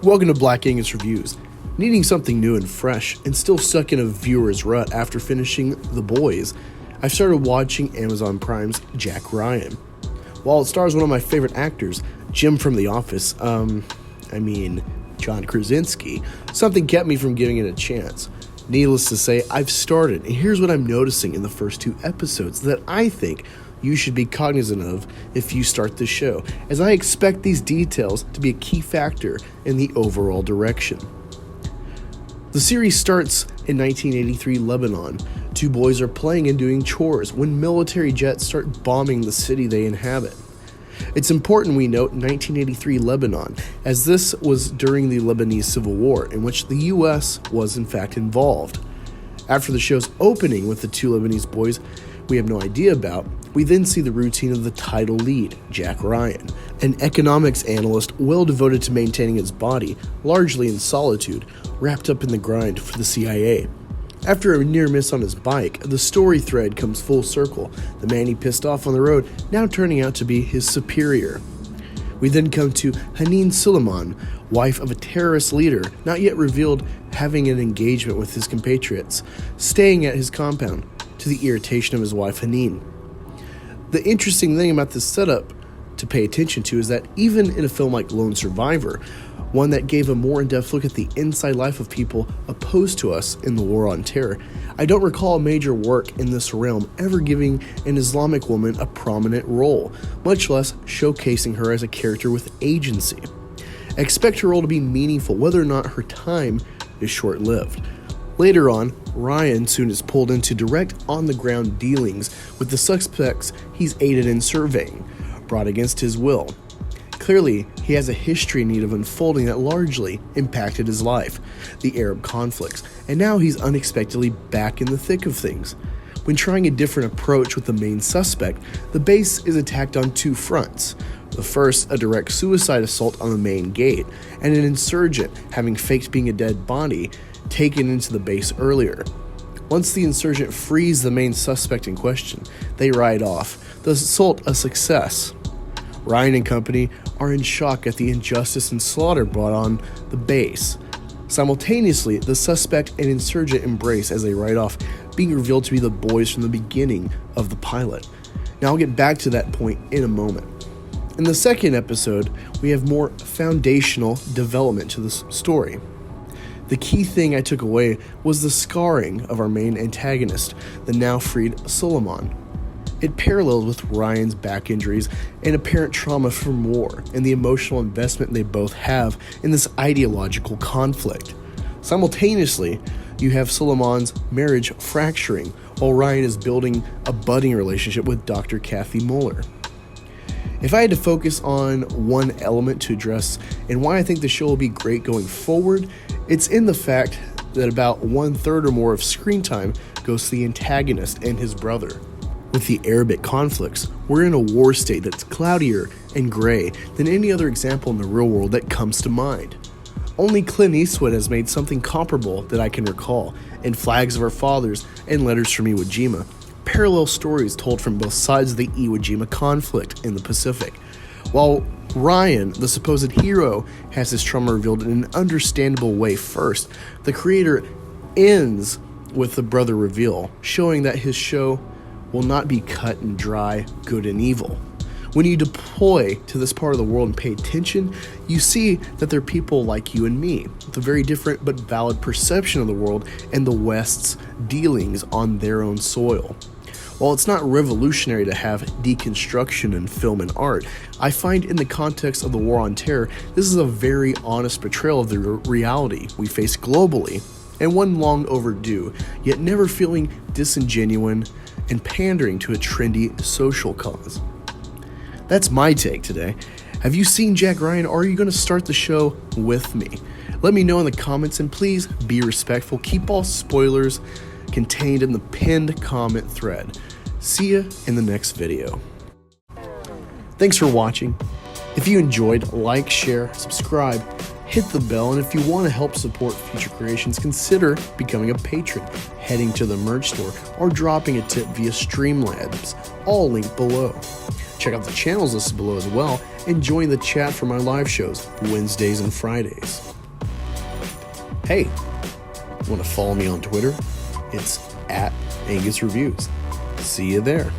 Welcome to Black Angus Reviews. Needing something new and fresh, and still stuck in a viewer's rut after finishing The Boys, I've started watching Amazon Prime's Jack Ryan. While it stars one of my favorite actors, Jim from The Office, John Krasinski, something kept me from giving it a chance. Needless to say, I've started, and here's what I'm noticing in the first 2 episodes that I think you should be cognizant of if you start the show, as I expect these details to be a key factor in the overall direction. The series starts in 1983 Lebanon. 2 boys are playing and doing chores when military jets start bombing the city they inhabit. It's important we note 1983 Lebanon, as this was during the Lebanese Civil War, in which the U.S. was in fact involved. After the show's opening with the 2 Lebanese boys we have no idea about, we then see the routine of the title lead, Jack Ryan, an economics analyst well devoted to maintaining his body, largely in solitude, wrapped up in the grind for the CIA. After a near miss on his bike, the story thread comes full circle, the man he pissed off on the road now turning out to be his superior. We then come to Haneen Suleiman, wife of a terrorist leader, not yet revealed, having an engagement with his compatriots, staying at his compound, to the irritation of his wife Haneen. The interesting thing about this setup to pay attention to is that even in a film like Lone Survivor, one that gave a more in-depth look at the inside life of people opposed to us in the War on Terror, I don't recall a major work in this realm ever giving an Islamic woman a prominent role, much less showcasing her as a character with agency. Expect her role to be meaningful, whether or not her time is short-lived. Later on, Ryan soon is pulled into direct on-the-ground dealings with the suspects he's aided in surveying, brought against his will. Clearly, he has a history in need of unfolding that largely impacted his life, the Arab conflicts, and now he's unexpectedly back in the thick of things. When trying a different approach with the main suspect, the base is attacked on 2 fronts. The first, a direct suicide assault on the main gate, and an insurgent having faked being a dead body taken into the base earlier. Once the insurgent frees the main suspect in question, they ride off, the assault a success. Ryan and company are in shock at the injustice and slaughter brought on the base. Simultaneously, the suspect and insurgent embrace as they ride off, being revealed to be the boys from the beginning of the pilot. Now I'll get back to that point in a moment. In the second episode, we have more foundational development to this story. The key thing I took away was the scarring of our main antagonist, the now freed Suleiman. It paralleled with Ryan's back injuries and apparent trauma from war, and the emotional investment they both have in this ideological conflict. Simultaneously, you have Suleiman's marriage fracturing, while Ryan is building a budding relationship with Dr. Kathy Muller. If I had to focus on one element to address and why I think the show will be great going forward, it's in the fact that about 1/3 or more of screen time goes to the antagonist and his brother. With the Arabic conflicts, we're in a war state that's cloudier and gray than any other example in the real world that comes to mind. Only Clint Eastwood has made something comparable that I can recall in Flags of Our Fathers and Letters from Iwo Jima, parallel stories told from both sides of the Iwo Jima conflict in the Pacific. While Ryan, the supposed hero, has his trauma revealed in an understandable way first, the creator ends with the brother reveal, showing that his show will not be cut and dry, good and evil. When you deploy to this part of the world and pay attention, you see that there are people like you and me, with a very different but valid perception of the world and the West's dealings on their own soil. While it's not revolutionary to have deconstruction in film and art, I find in the context of the War on Terror, this is a very honest portrayal of the reality we face globally, and one long overdue, yet never feeling disingenuous and pandering to a trendy social cause. That's my take today. Have you seen Jack Ryan, or are you going to start the show with me? Let me know in the comments, and please be respectful. Keep all spoilers contained in the pinned comment thread. See ya in the next video. Thanks for watching. If you enjoyed, like, share, subscribe, hit the bell, and if you want to help support future creations, consider becoming a patron, heading to the merch store, or dropping a tip via STREAMLABS, all linked below. Check out the channels listed below as well, and join the chat for my live shows Wednesdays and Fridays. Hey, want to follow me on Twitter? It's at Angus Reviews. See you there.